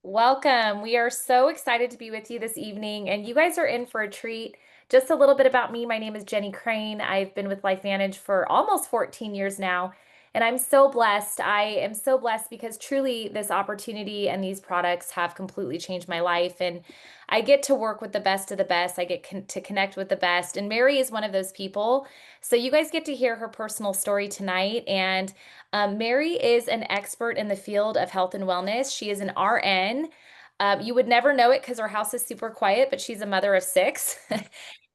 Welcome. We are so excited to be with you this evening, and you guys are in for a treat. Just a little bit about me. My name is Jenny Crane. I've been with LifeVantage for almost 14 years now, and I'm so blessed. I am so blessed because truly this opportunity and these products have completely changed my life, and I get to work with the best of the best. I get to connect with the best, and Mary is one of those people. So you guys get to hear her personal story tonight, and Mary is an expert in the field of health and wellness. She is an RN. You would never know it because her house is super quiet, but she's a mother of six.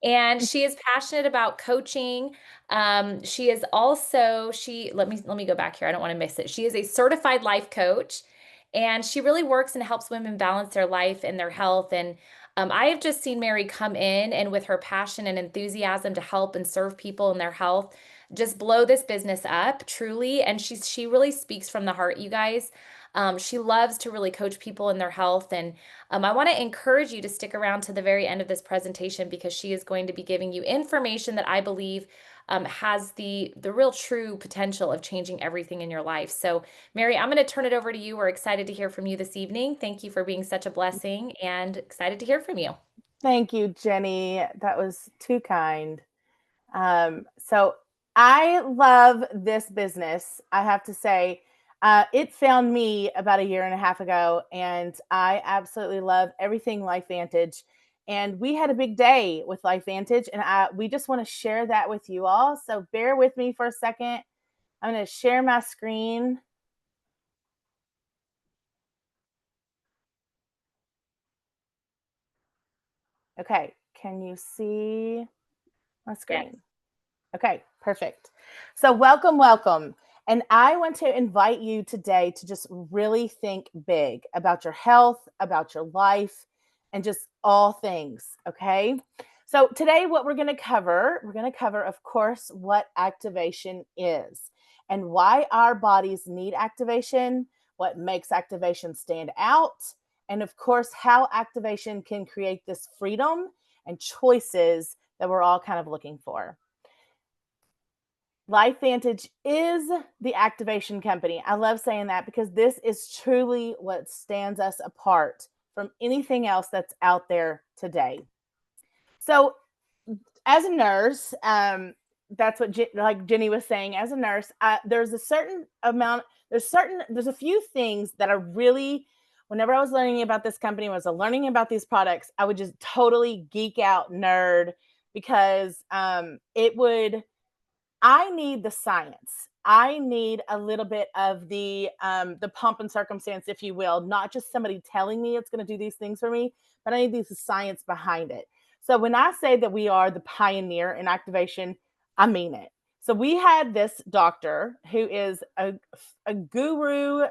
And she is passionate about coaching. She is also, let me go back here. I don't want to miss it. She is a certified life coach, and she really works and helps women balance their life and their health. And I have just seen Mary come in and with her passion and enthusiasm to help and serve people in their health just blow this business up truly. And she really speaks from the heart, you guys. She loves to really coach people in their health. And I want to encourage you to stick around to the very end of this presentation because she is going to be giving you information that I believe has the real true potential of changing everything in your life. So, Mary, I'm going to turn it over to you. We're excited to hear from you this evening. Thank you for being such a blessing and excited to hear from you. Thank you, Jenny. That was too kind. So I love this business. I have to say, it found me about a year and a half ago, and I absolutely love everything LifeVantage. And we had a big day with LifeVantage, and we just want to share that with you all. So bear with me for a second. I'm going to share my screen. Okay, can you see my Yes. screen? Okay, perfect. So, welcome, welcome. And I want to invite you today to just really think big about your health, about your life, and just all things. Okay. So, today, what we're going to cover, of course, what activation is and why our bodies need activation, what makes activation stand out, and of course, how activation can create this freedom and choices that we're all kind of looking for. LifeVantage is the activation company. I love saying that because this is truly what stands us apart from anything else that's out there today. So, as a nurse, that's what like Jenny was saying. As a nurse, there's a certain amount. There's a few things that are really. Whenever I was learning about this company, when I was learning about these products, I would just totally geek out, nerd, because it would I need the science. I need a little bit of the pomp and circumstance, if you will, not just somebody telling me it's going to do these things for me, but I need the science behind it. So when I say that we are the pioneer in activation, I mean it. So we had this doctor who is a guru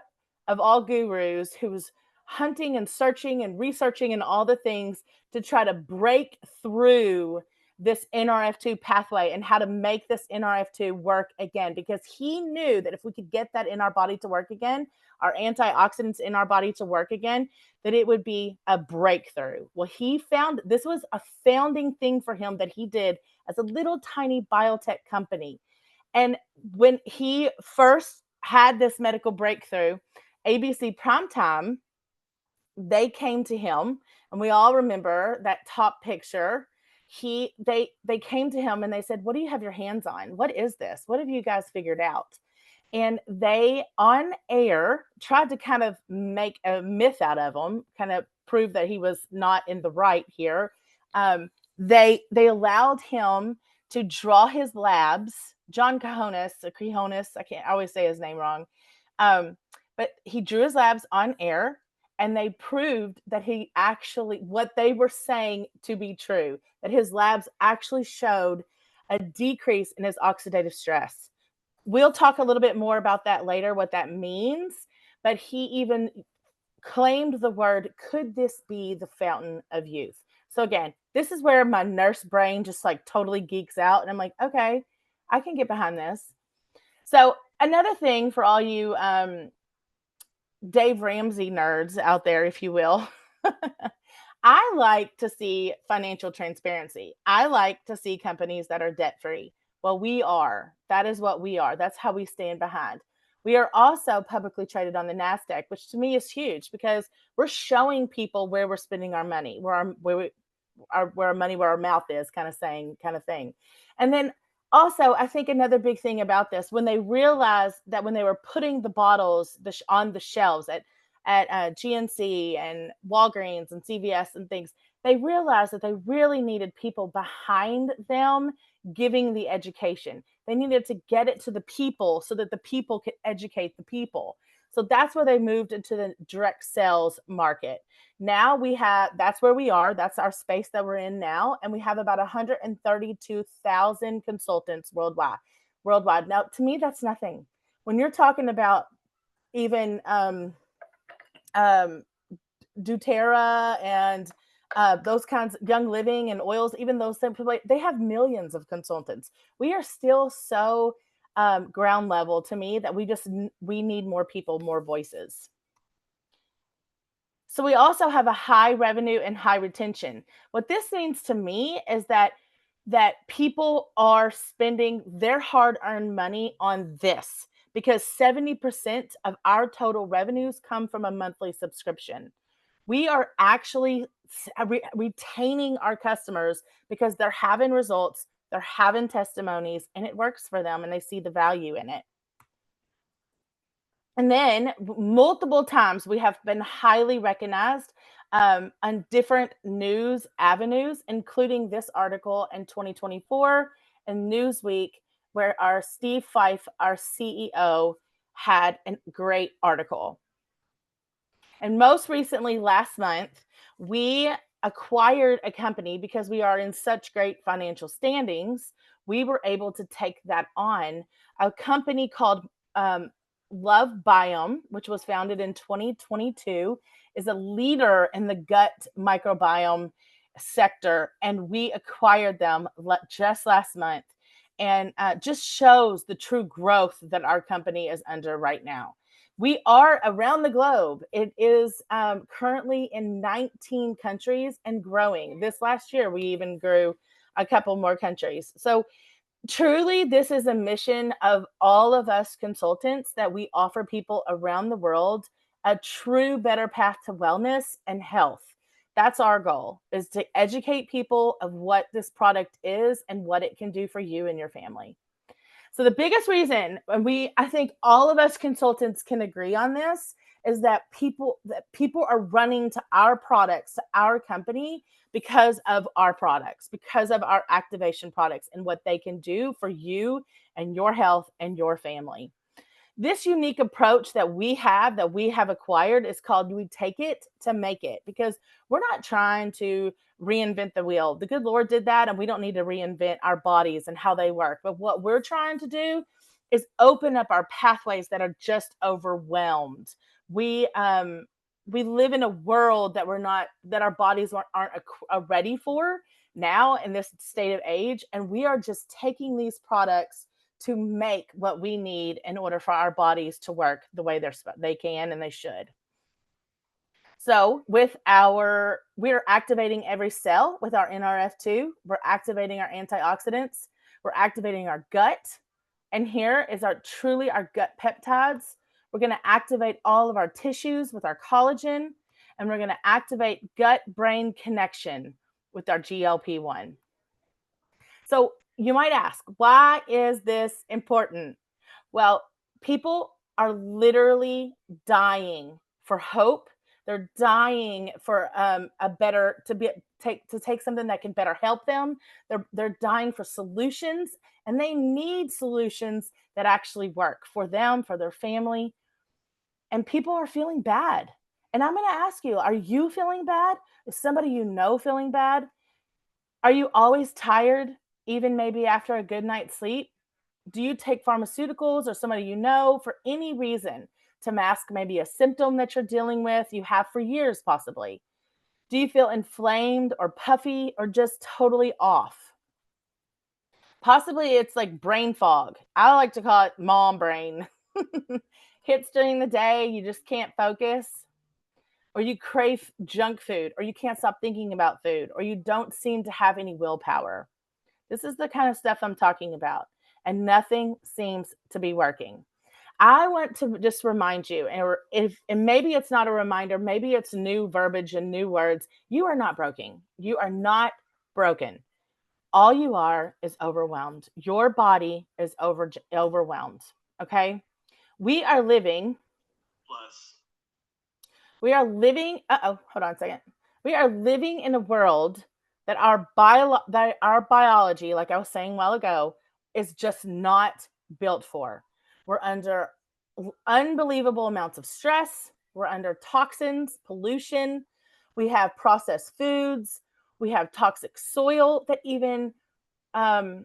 of all gurus who was hunting and searching and researching and all the things to try to break through this NRF2 pathway and how to make this NRF2 work again, because he knew that if we could get that in our body to work again, our antioxidants in our body to work again, that it would be a breakthrough. Well, he found this was a founding thing for him that he did as a little tiny biotech company. And when he first had this medical breakthrough, ABC Primetime, they came to him, and we all remember that top picture. They came to him and they said, "What do you have your hands on? What is this? What have you guys figured out?" And they on air tried to kind of make a myth out of him, kind of prove that he was not in the right here. They allowed him to draw his labs. John Cajones, I can't I always say his name wrong. But he drew his labs on air, and they proved that he actually, what they were saying to be true, that his labs actually showed a decrease in his oxidative stress. We'll talk a little bit more about that later, what that means. But he even claimed the word, could this be the fountain of youth? So again, this is where my nurse brain just like totally geeks out. And I'm like, okay, I can get behind this. So another thing for all you Dave Ramsey nerds out there, if you will, I like to see financial transparency. I like to see companies that are debt free. Well, we are. That is what we are. That's how we stand behind. We are also publicly traded on the NASDAQ, which to me is huge because we're showing people where we're spending our money, where our money, where our mouth is, kind of thing. And then also, I think another big thing about this, when they realized that when they were putting the bottles on the shelves at GNC and Walgreens and CVS and things, they realized that they really needed people behind them giving the education. They needed to get it to the people so that the people could educate the people. So that's where they moved into the direct sales market. Now that's where we are. That's our space that we're in now. And we have about 132,000 consultants worldwide. Now, to me, that's nothing. When you're talking about even um, doTERRA and those kinds of Young Living and oils, even those they have millions of consultants. We are still so ground level to me that we need more people, more voices. So we also have a high revenue and high retention. What this means to me is that people are spending their hard-earned money on this because 70% of our total revenues come from a monthly subscription. We are actually retaining our customers because they're having results, they're having testimonies, and it works for them and they see the value in it. And then multiple times we have been highly recognized on different news avenues, including this article in 2024 in Newsweek, where our Steve Fife, our CEO, had a great article. And most recently, last month, we acquired a company because we are in such great financial standings. We were able to take that on. A company called LifeVantage, which was founded in 2022, is a leader in the gut microbiome sector. And we acquired them just last month, and just shows the true growth that our company is under right now. We are around the globe. It is currently in 19 countries and growing. This last year, we even grew a couple more countries. So truly, this is a mission of all of us consultants, that we offer people around the world a true better path to wellness and health. That's our goal, is to educate people of what this product is and what it can do for you and your family. So the biggest reason, and I think all of us consultants can agree on this, is that people are running to our products, to our company, because of our products, because of our activation products and what they can do for you and your health and your family. This unique approach that we have acquired is called we take it to make it, because we're not trying to reinvent the wheel. The good Lord did that, and we don't need to reinvent our bodies and how they work. But what we're trying to do is open up our pathways that are just overwhelmed. We live in a world that our bodies aren't ready for now in this state of age, and we are just taking these products to make what we need in order for our bodies to work the way they can and they should. So we're activating every cell with our NRF2. We're activating our antioxidants. We're activating our gut. And here is our gut peptides. We're going to activate all of our tissues with our collagen, and we're going to activate gut-brain connection with our GLP-1. So you might ask, why is this important? Well, people are literally dying for hope. They're dying for to take something that can better help them. They're dying for solutions, and they need solutions that actually work for them, for their family. And people are feeling bad. And I'm going to ask you, are you feeling bad? Is somebody you know feeling bad? Are you always tired, even maybe after a good night's sleep? Do you take pharmaceuticals, or somebody you know, for any reason to mask maybe a symptom that you're dealing with, you have for years possibly? Do you feel inflamed or puffy or just totally off? Possibly it's like brain fog. I like to call it mom brain. Hits during the day, you just can't focus, or you crave junk food, or you can't stop thinking about food, or you don't seem to have any willpower. This is the kind of stuff I'm talking about, and nothing seems to be working. I want to just remind you, and maybe it's not a reminder, maybe it's new verbiage and new words. You are not broken. You are not broken. All you are is overwhelmed. Your body is overwhelmed. Okay. We are living, hold on a second. We are living in a world that our biology, like I was saying a while ago, is just not built for. We're under unbelievable amounts of stress. We're under toxins, pollution. We have processed foods. We have toxic soil that even I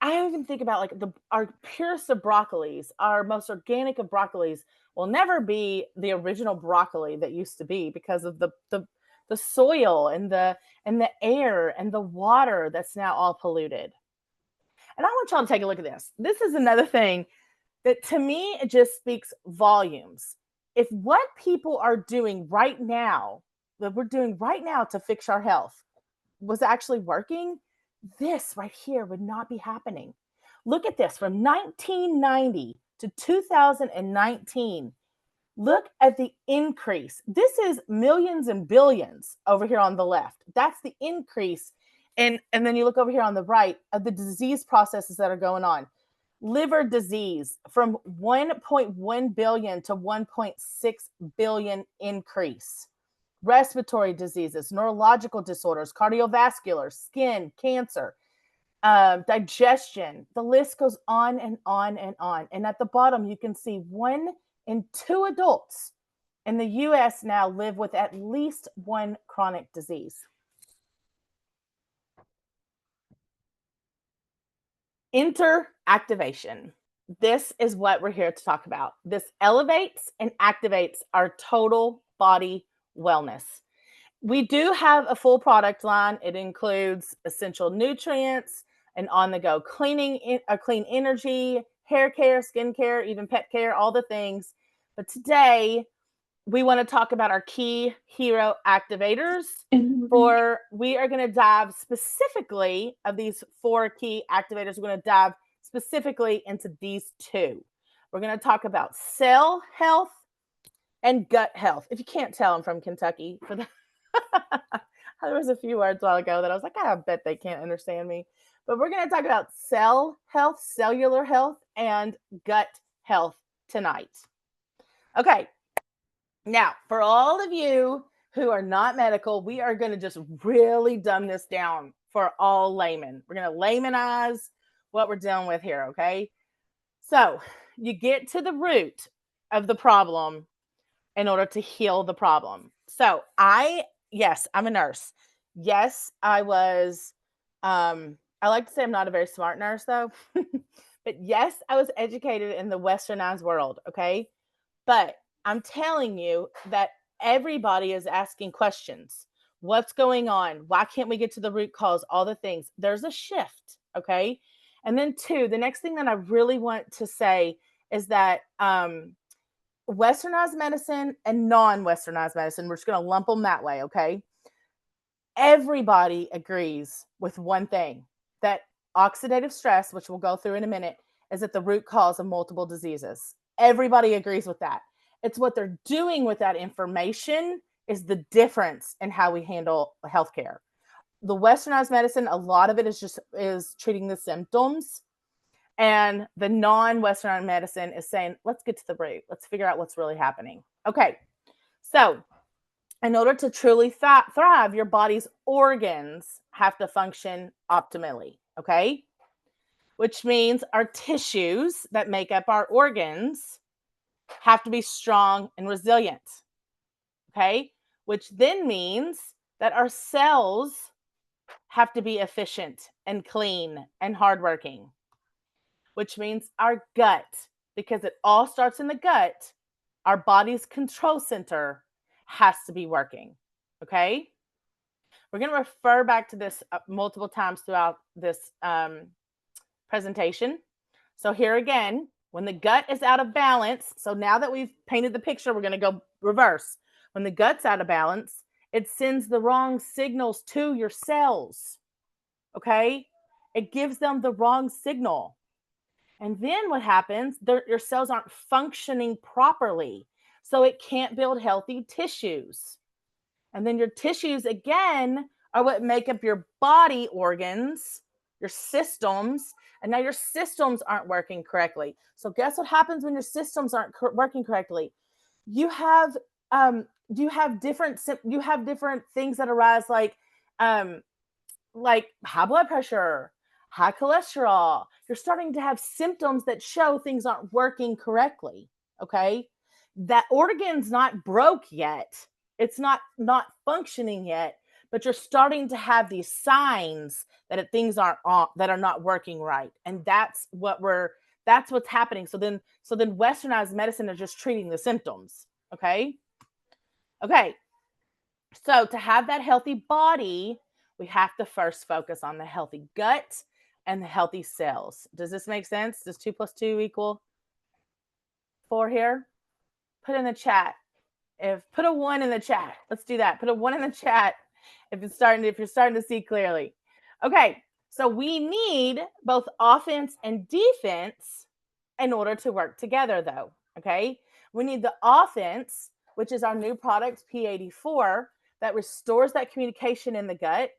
even think about like our purest of broccolis, our most organic of broccolis will never be the original broccoli that used to be because of the soil and the air and the water that's now all polluted. And I want y'all to take a look at this. This is another thing that to me it just speaks volumes. If what people are doing right now, that we're doing right now to fix our health was actually working, this right here would not be happening. Look at this from 1990 to 2019. Look at the increase. This is millions and billions over here on the left. That's the increase. And then you look over here on the right of the disease processes that are going on. Liver disease from 1.1 billion to 1.6 billion increase. Respiratory diseases, neurological disorders, cardiovascular, skin, cancer, digestion. The list goes on and on and on. And at the bottom, you can see 1 in 2 adults in the US now live with at least one chronic disease. Interactivation. This is what we're here to talk about. This elevates and activates our total body wellness. We do have a full product line. It includes essential nutrients, an on-the-go cleaning, a clean energy, hair care, skin care, even pet care, all the things. But today, we want to talk about our key hero activators. We are going to dive specifically of these 4 key activators. We're going to dive specifically into these 2. We're going to talk about cell health and gut health. If you can't tell, I'm from Kentucky. For the there was a few words a while ago that I was like, I bet they can't understand me. But we're going to talk about cell health, cellular health, and gut health tonight. Okay. Now, for all of you who are not medical, we are going to just really dumb this down for all laymen. We're going to laymanize what we're dealing with here, okay? So, you get to the root of the problem in order to heal the problem. So, yes, I'm a nurse. Yes, I was, I like to say I'm not a very smart nurse though. But yes, I was educated in the westernized world, okay? But I'm telling you that everybody is asking questions. What's going on? Why can't we get to the root cause? All the things. There's a shift, okay? And then 2, the next thing that I really want to say is that westernized medicine and non-westernized medicine, we're just going to lump them that way, okay? Everybody agrees with one thing, that oxidative stress, which we'll go through in a minute, is at the root cause of multiple diseases. Everybody agrees with that. It's what they're doing with that information is the difference in how we handle healthcare. The westernized medicine, a lot of it is treating the symptoms. And the non-westernized medicine is saying, let's get to the root. Let's figure out what's really happening. Okay. So in order to truly thrive, your body's organs have to function optimally. Okay. Which means our tissues that make up our organs have to be strong and resilient. Okay. Which then means that our cells have to be efficient and clean and hardworking. Which means our gut, because it all starts in the gut, our body's control center has to be working. Okay. We're going to refer back to this multiple times throughout this presentation. So here again, when the gut is out of balance, so now that we've painted the picture, we're going to go reverse. When the gut's out of balance, it sends the wrong signals to your cells. Okay. It gives them the wrong signal. And then what happens? Your cells aren't functioning properly. So it can't build healthy tissues. And then your tissues, again, are what make up your body organs, your systems. And now your systems aren't working correctly. So guess what happens when your systems aren't working correctly? You have different things that arise, like high blood pressure, high cholesterol. You're starting to have symptoms that show things aren't working correctly. Okay. That organ's not broke yet. It's not functioning yet, but you're starting to have these signs that things aren't that are not working right. And that's what's happening. So then westernized medicine is just treating the symptoms. Okay. Okay. So to have that healthy body, we have to first focus on the healthy gut and the healthy cells. Does this make sense? Does 2 plus 2 equal 4 here? Put in the chat. Put a 1 in the chat. Let's do that. Put a 1 in the chat if you're starting to see clearly. Okay, so we need both offense and defense in order to work together, though. Okay, we need the offense, which is our new product P84, that restores that communication in the gut.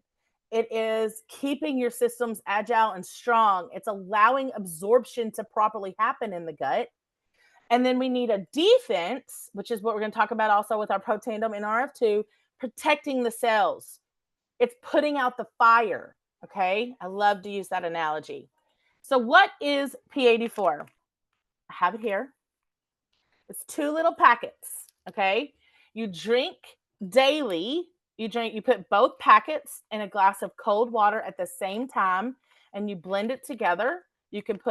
It is keeping your systems agile and strong. It's allowing absorption to properly happen in the gut. And then we need a defense, which is what we're going to talk about also with our Protandim NRF2, protecting the cells. It's putting out the fire. Okay. I love to use that analogy. So, what is P84? I have it here. It's 2 little packets. Okay. You drink daily. You put both packets in a glass of cold water at the same time and you blend it together. You can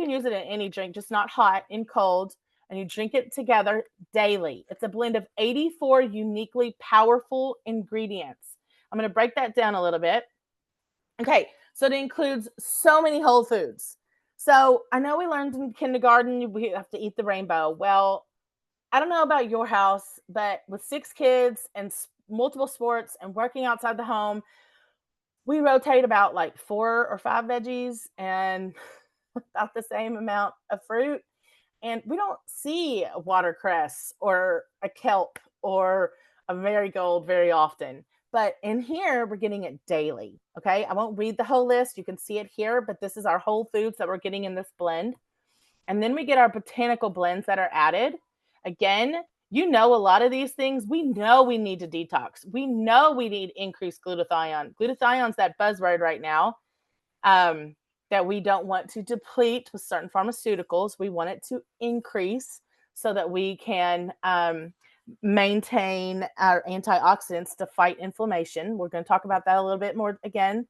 use it in any drink, just not hot, in cold, and you drink it together daily. It's a blend of 84 uniquely powerful ingredients. I'm going to break that down a little bit. Okay, so it includes so many whole foods. So I know we learned in kindergarten we have to eat the rainbow. Well, I don't know about your house, but with 6 kids and multiple sports and working outside the home, we rotate about like 4 or 5 veggies and about the same amount of fruit. And we don't see a watercress or a kelp or a marigold very often. But in here, we're getting it daily. Okay. I won't read the whole list. You can see it here, but this is our whole foods that we're getting in this blend. And then we get our botanical blends that are added. Again, a lot of these things, we know we need to detox. We know we need increased glutathione. Glutathione's that buzzword right now. That we don't want to deplete with certain pharmaceuticals. We want it to increase so that we can maintain our antioxidants to fight inflammation. We're going to talk about that a little bit more again.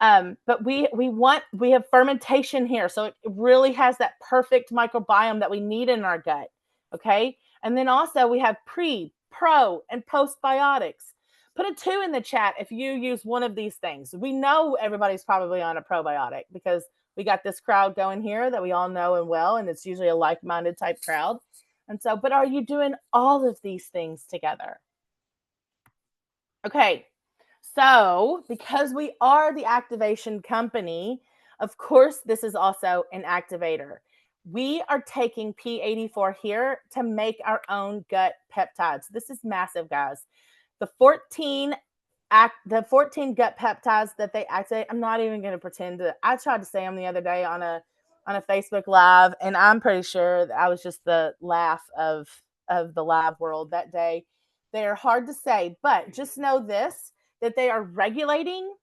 But we have fermentation here. So it really has that perfect microbiome that we need in our gut. Okay. And then also we have pre, pro, and postbiotics. Put a 2 in the chat if you use one of these things. We know everybody's probably on a probiotic because we got this crowd going here that we all know and well, and it's usually a like-minded type crowd. And so, but are you doing all of these things together? Okay. So, because we are the activation company, of course, this is also an activator. We are taking P84 here to make our own gut peptides. This is massive, guys. The 14 gut peptides that they activate. I'm not even going to pretend to. I tried to say them the other day on a Facebook live, and I'm pretty sure that I was just the laugh of the live world that day. They are hard to say, but just know this, that they are regulating,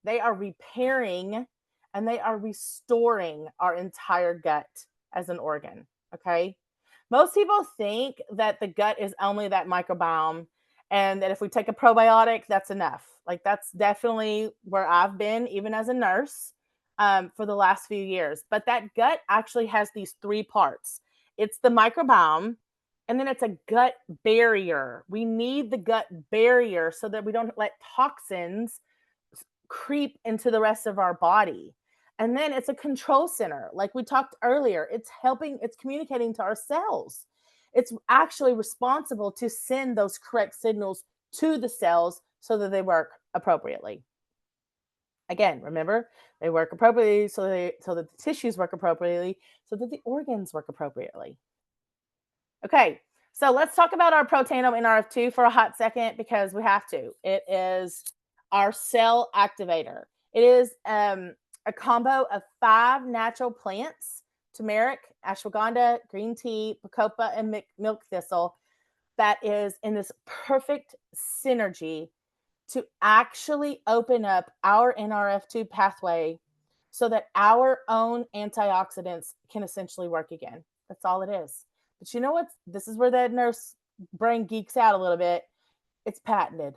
they are repairing, and they are restoring our entire gut as an organ. Okay. Most people think that the gut is only that microbiome and that if we take a probiotic, that's enough. Like that's definitely where I've been, even as a nurse, for the last few years. But that gut actually has these 3 parts. It's the microbiome, and then it's a gut barrier. We need the gut barrier so that we don't let toxins creep into the rest of our body. And then it's a control center. Like we talked earlier, it's communicating to our cells. It's actually responsible to send those correct signals to the cells so that they work appropriately. Again, remember, they work appropriately so that the tissues work appropriately, so that the organs work appropriately. Okay, so let's talk about our Protandim NRF2 for a hot second because we have to. It is our cell activator. It is a combo of 5 natural plants: turmeric, ashwagandha, green tea, bacopa, and milk thistle, that is in this perfect synergy to actually open up our NRF2 pathway so that our own antioxidants can essentially work again. That's all it is. But you know what? This is where that nurse brain geeks out a little bit. It's patented.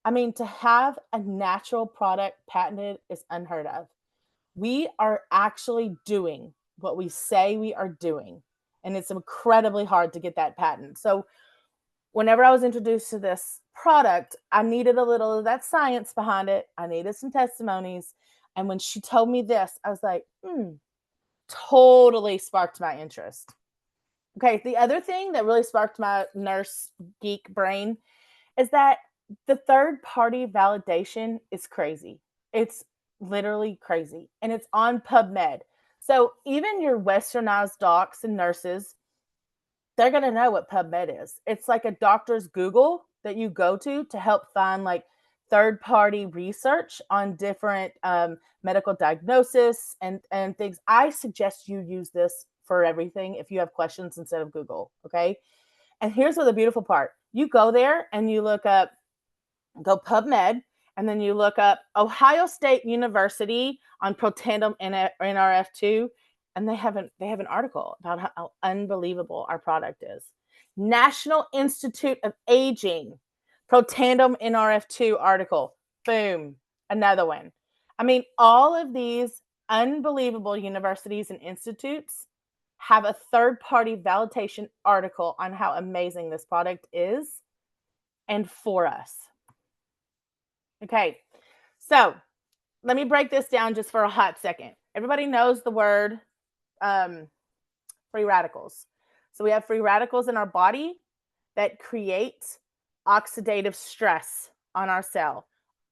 I mean, to have a natural product patented is unheard of. We are actually doing what we say we are doing, and it's incredibly hard to get that patent. So whenever I was introduced to this product, I needed a little of that science behind it. I needed some testimonies. And when she told me this, I was like, totally sparked my interest. Okay, the other thing that really sparked my nurse geek brain is that the third party validation is crazy. It's literally crazy. And it's on PubMed. So even your westernized docs and nurses, they're going to know what PubMed is. It's like a doctor's Google that you go to help find like third party research on different medical diagnosis and things. I suggest you use this for everything if you have questions instead of Google. Okay. And here's what the beautiful part: you go there and you look up, go PubMed, and then you look up Ohio State University on Protandim NRF2, and they have an article about how unbelievable our product is. National Institute of Aging, Protandim NRF2 article. Boom, another one. I mean, all of these unbelievable universities and institutes have a third-party validation article on how amazing this product is and for us. Okay, so let me break this down just for a hot second. Everybody knows the word free radicals. So we have free radicals in our body that create oxidative stress on our cell.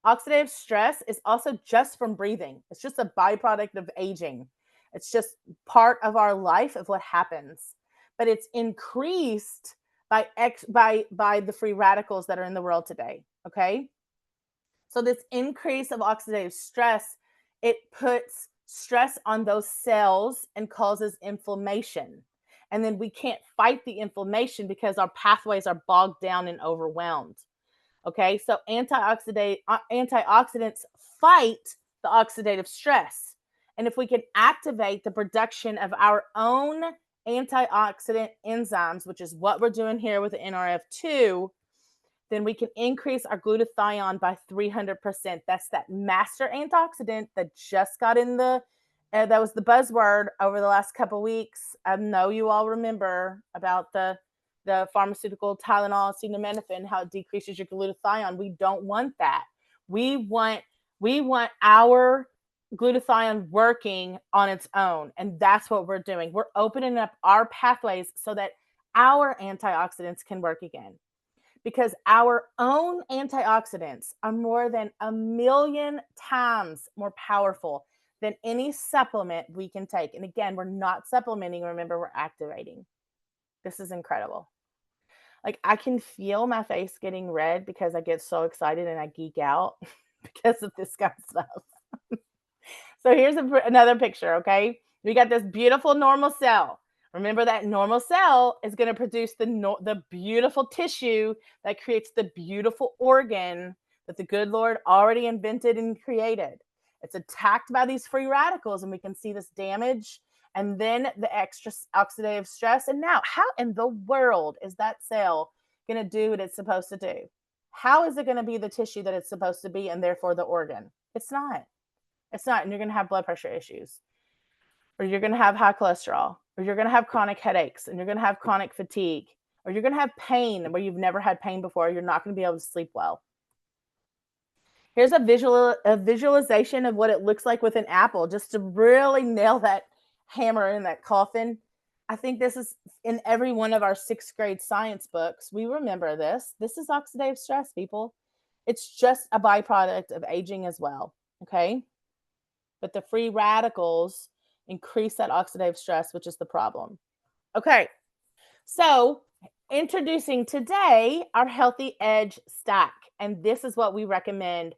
Oxidative stress is also just from breathing. It's just a byproduct of aging. It's just part of our life, of what happens. But it's increased by the free radicals that are in the world today. Okay? So this increase of oxidative stress, it puts stress on those cells and causes inflammation. And then we can't fight the inflammation because our pathways are bogged down and overwhelmed. Okay, so antioxidants fight the oxidative stress. And if we can activate the production of our own antioxidant enzymes, which is what we're doing here with the NRF2, then we can increase our glutathione by 300%. That's that master antioxidant that just got in the, that was the buzzword over the last couple of weeks. I know you all remember about the pharmaceutical Tylenol, acetaminophen, how it decreases your glutathione. We don't want that. We want our glutathione working on its own. And that's what we're doing. We're opening up our pathways so that our antioxidants can work again. Because our own antioxidants are more than 1,000,000 times more powerful than any supplement we can take. And again, we're not supplementing. Remember, we're activating. This is incredible. Like, I can feel my face getting red because I get so excited and I geek out because of this kind of stuff. So here's another picture, okay? We got this beautiful normal cell. Remember, that normal cell is going to produce the beautiful tissue that creates the beautiful organ that the good Lord already invented and created. It's attacked by these free radicals, and we can see this damage and then the extra oxidative stress. And now, how in the world is that cell going to do what it's supposed to do? How is it going to be the tissue that it's supposed to be and therefore the organ? It's not. It's not. And you're going to have blood pressure issues, or you're going to have high cholesterol, or you're going to have chronic headaches, and you're going to have chronic fatigue, or you're going to have pain where you've never had pain before. You're not going to be able to sleep well. Here's a visualization of what it looks like with an apple, just to really nail that hammer in that coffin. I think this is in every one of our 6th grade science books. We remember this. This is oxidative stress, people. It's just a byproduct of aging as well. Okay. but the free radicals increase that oxidative stress, which is the problem. Okay, so introducing today our Healthy Edge Stack, and this is what we recommend.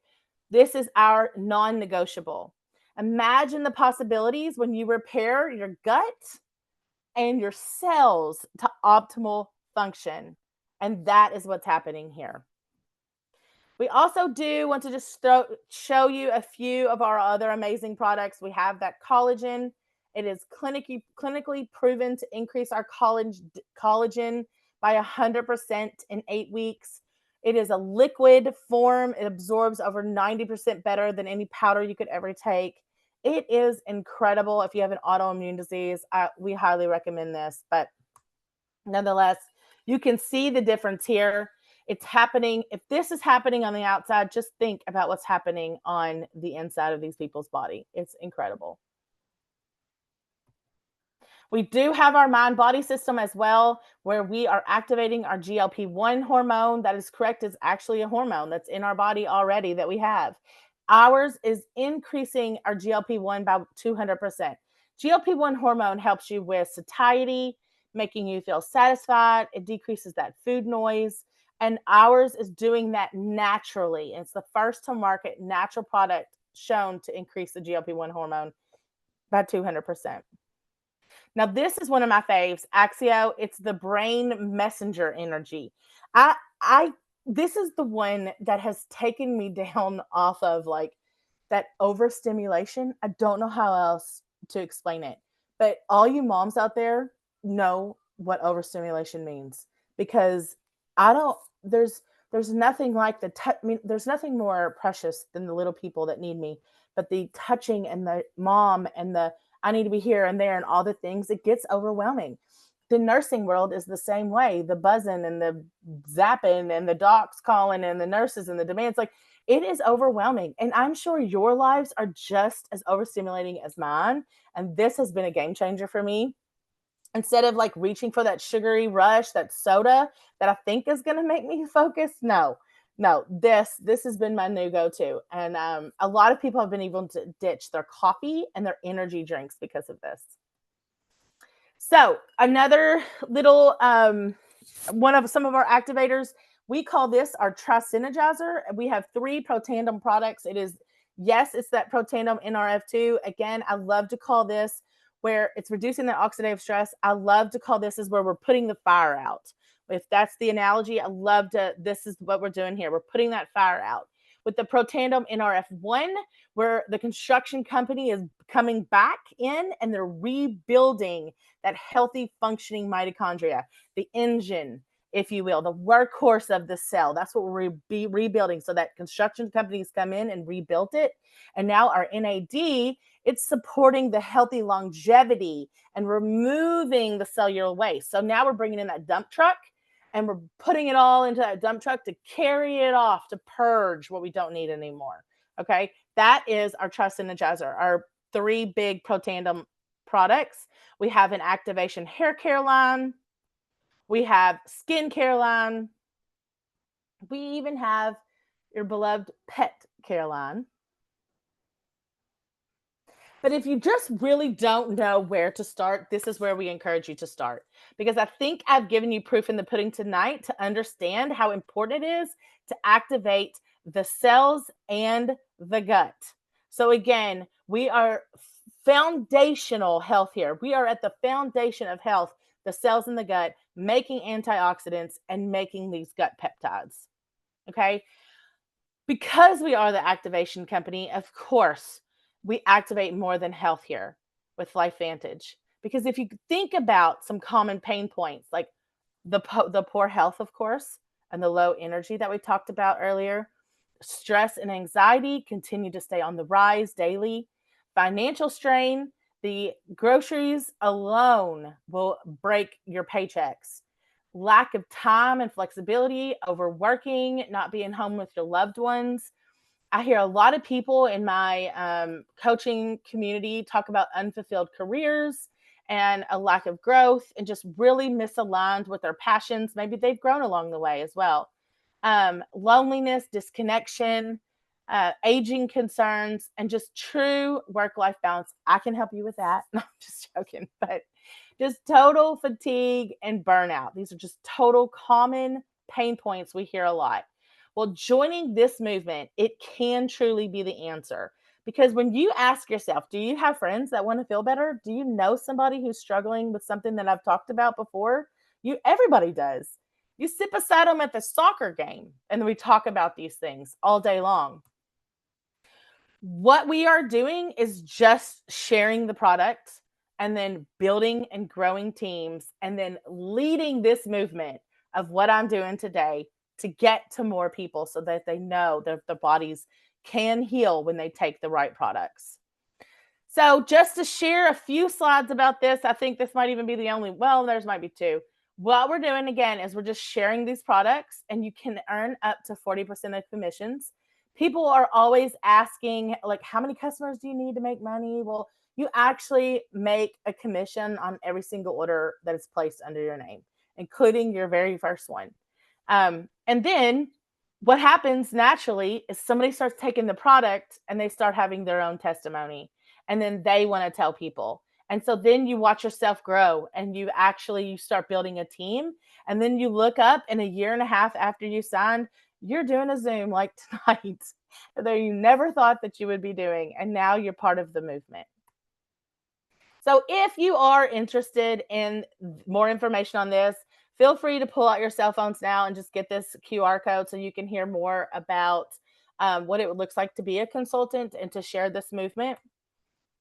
This is our non-negotiable. Imagine the possibilities when you repair your gut and your cells to optimal function. And that is what's happening here. We also do want to just show you a few of our other amazing products. We have that collagen. It is clinically proven to increase our collagen by 100% in 8 weeks. It is a liquid form. It absorbs over 90% better than any powder you could ever take. It is incredible. If you have an autoimmune disease, we highly recommend this. But nonetheless, you can see the difference here. It's happening. If this is happening on the outside, just think about what's happening on the inside of these people's body. It's incredible. We do have our mind body system as well, where we are activating our GLP-1 hormone. That is correct. It's actually a hormone that's in our body already that we have. Ours is increasing our GLP-1 by 200%. GLP-1 hormone helps you with satiety, making you feel satisfied. It decreases that food noise. And ours is doing that naturally. It's the first to market natural product shown to increase the GLP-1 hormone by 200%. Now, this is one of my faves, Axio. It's the brain messenger energy. I this is the one that has taken me down off of like that overstimulation. I don't know how else to explain it. But all you moms out there know what overstimulation means, because I don't there's nothing like there's nothing more precious than the little people that need me, but the touching and the mom and the I need to be here and there and all the things, it gets overwhelming. The nursing world is the same way. The buzzing and the zapping and the docs calling and the nurses and the demands, like it is overwhelming. And I'm sure your lives are just as overstimulating as mine. And this has been a game changer for me. Instead of like reaching for that sugary rush, that soda that I think is going to make me focus, no, this has been my new go-to. And a lot of people have been able to ditch their coffee and their energy drinks because of this. So another little one of some of our activators, we call this our Tri-Synergizer. We have 3 Protandim products. It is, yes, it's that Protandim NRF2. Again, I love to call this where it's reducing the oxidative stress. I love to call this is where we're putting the fire out. If that's the analogy, this is what we're doing here. We're putting that fire out. With the Protandim NRF1, where the construction company is coming back in and they're rebuilding that healthy functioning mitochondria, the engine, if you will, the workhorse of the cell. That's what we're rebuilding. So that construction companies come in and rebuilt it. And now our NAD, it's supporting the healthy longevity and removing the cellular waste. So now we're bringing in that dump truck and we're putting it all into that dump truck to carry it off, to purge what we don't need anymore. Okay, that is our Tri-Synergizer, our 3 big Protandim products. We have an activation hair care line. We have skin care line. We even have your beloved pet care line. But if you just really don't know where to start, this is where we encourage you to start. Because I think I've given you proof in the pudding tonight to understand how important it is to activate the cells and the gut. So again, we are foundational health here. We are at the foundation of health, the cells in the gut, making antioxidants and making these gut peptides. Okay. Because we are the activation company, of course, we activate more than health here with LifeVantage. Because if you think about some common pain points, like the poor health, of course, and the low energy that we talked about earlier, stress and anxiety continue to stay on the rise daily, financial strain, the groceries alone will break your paychecks. Lack of time and flexibility, overworking, not being home with your loved ones. I hear a lot of people in my coaching community talk about unfulfilled careers and a lack of growth and just really misaligned with their passions. Maybe they've grown along the way as well. Loneliness, disconnection, aging concerns, and just true work-life balance. I can help you with that. No, I'm just joking, but just total fatigue and burnout. These are just total common pain points we hear a lot. Well, joining this movement, it can truly be the answer. Because when you ask yourself, do you have friends that want to feel better? Do you know somebody who's struggling with something that I've talked about before? Everybody does. You sit beside them at the soccer game and we talk about these things all day long. What we are doing is just sharing the product and then building and growing teams and then leading this movement of what I'm doing today to get to more people so that they know that their bodies can heal when they take the right products. So, just to share a few slides about this, I think this might even be the only, well, there's might be two. What we're doing again is we're just sharing these products, and you can earn up to 40% of commissions. People are always asking, like, how many customers do you need to make money? Well, you actually make a commission on every single order that is placed under your name, including your very first one. And then what happens naturally is somebody starts taking the product and they start having their own testimony, and then they want to tell people. And so then you watch yourself grow and you start building a team. And then you look up in a year and a half after you signed, you're doing a Zoom like tonight that you never thought that you would be doing. And now you're part of the movement. So if you are interested in more information on this, feel free to pull out your cell phones now and just get this QR code so you can hear more about what it looks like to be a consultant and to share this movement.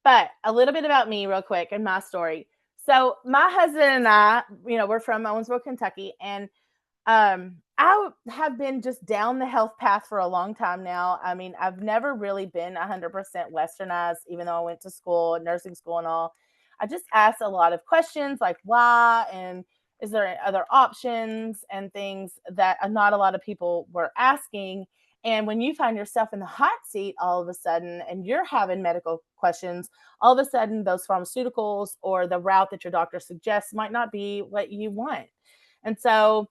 But a little bit about me real quick and my story. So my husband and I, we're from Owensboro, Kentucky, and I have been just down the health path for a long time now. I mean, I've never really been 100% westernized, even though I went to school, nursing school and all. I just asked a lot of questions like why and is there other options and things that not a lot of people were asking. And when you find yourself in the hot seat all of a sudden and you're having medical questions, all of a sudden those pharmaceuticals or the route that your doctor suggests might not be what you want. And so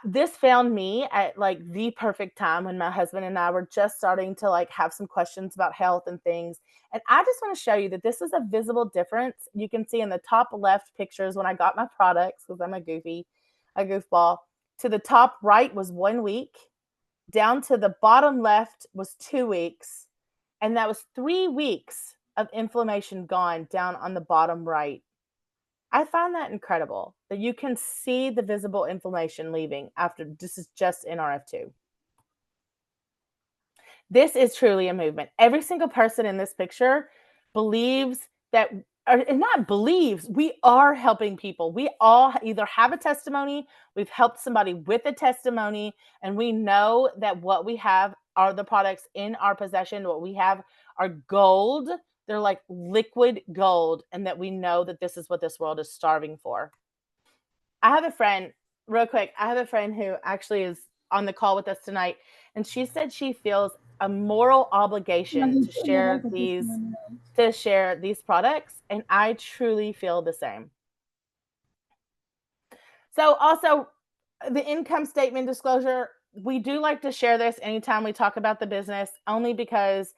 this found me at like the perfect time when my husband and I were just starting to like have some questions about health and things. And I just want to show you that this is a visible difference. You can see in the top left pictures when I got my products, because I'm a goofball. To the top right was 1 week. Down to the bottom left was 2 weeks. And that was 3 weeks of inflammation gone down on the bottom right. I find that incredible that you can see the visible inflammation leaving after this is just NRF2. This is truly a movement. Every single person in this picture believes that, or not believes, we are helping people. We all either have a testimony, we've helped somebody with a testimony, and we know that what we have are the products in our possession. What we have are gold. They're like liquid gold, and that we know that this is what this world is starving for. I have a friend, real quick, I have a friend who actually is on the call with us tonight, and she said she feels a moral obligation to share these products, and I truly feel the same. So also the income statement disclosure, we do like to share this anytime we talk about the business, only because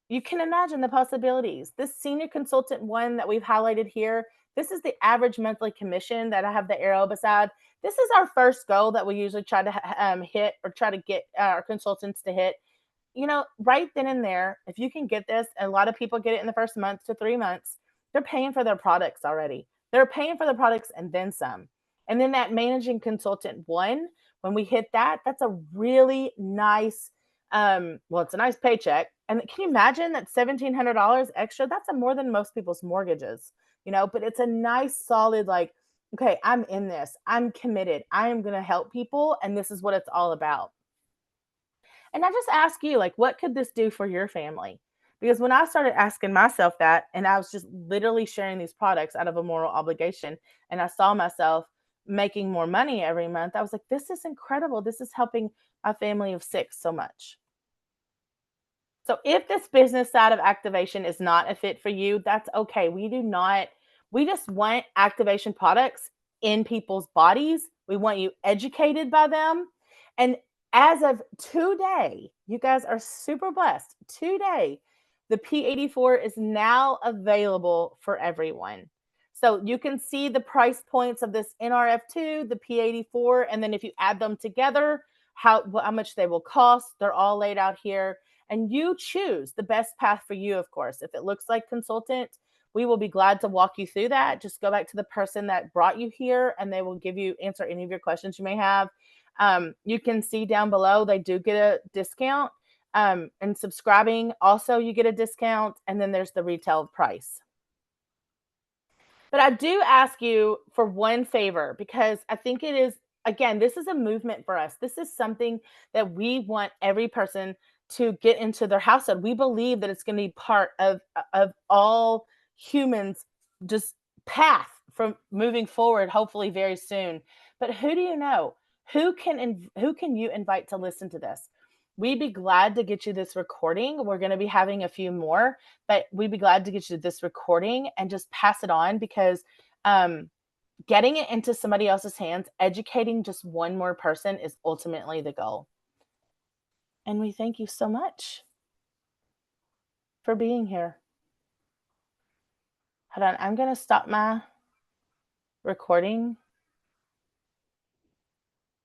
you can imagine the possibilities. This senior consultant one that we've highlighted here, this is the average monthly commission that I have the arrow beside. This is our first goal that we usually try to hit or try to get our consultants to hit. Right then and there, if you can get this, a lot of people get it in the first month to 3 months, they're paying for their products already. They're paying for the products and then some. And then that managing consultant one, when we hit that, that's a really nice, it's a nice paycheck. And can you imagine that $1,700 extra? That's more than most people's mortgages, but it's a nice, solid, like, okay, I'm in this. I'm committed. I am going to help people. And this is what it's all about. And I just ask you, like, what could this do for your family? Because when I started asking myself that, and I was just literally sharing these products out of a moral obligation, and I saw myself making more money every month, I was like, this is incredible. This is helping a family of 6 so much. So if this business side of activation is not a fit for you, that's okay. We just want activation products in people's bodies. We want you educated by them. And As of today, you guys are super blessed. Today, the P84 is now available for everyone. So you can see the price points of this NRF2, the P84, and then if you add them together, how much they will cost. They're all laid out here. And you choose the best path for you, of course. If it looks like consultant, we will be glad to walk you through that. Just go back to the person that brought you here and they will answer any of your questions you may have. You can see down below, they do get a discount. And subscribing, also, you get a discount. And then there's the retail price. But I do ask you for one favor because I think it is, again, this is a movement for us. This is something that we want every person to get into their household. We believe that it's going to be part of all humans just path from moving forward, hopefully very soon. But who do you know? Who can you invite to listen to this? We'd be glad to get you this recording. We're going to be having a few more, but we'd be glad to get you this recording and just pass it on because getting it into somebody else's hands, educating just one more person is ultimately the goal. And we thank you so much for being here. Hold on, I'm going to stop my recording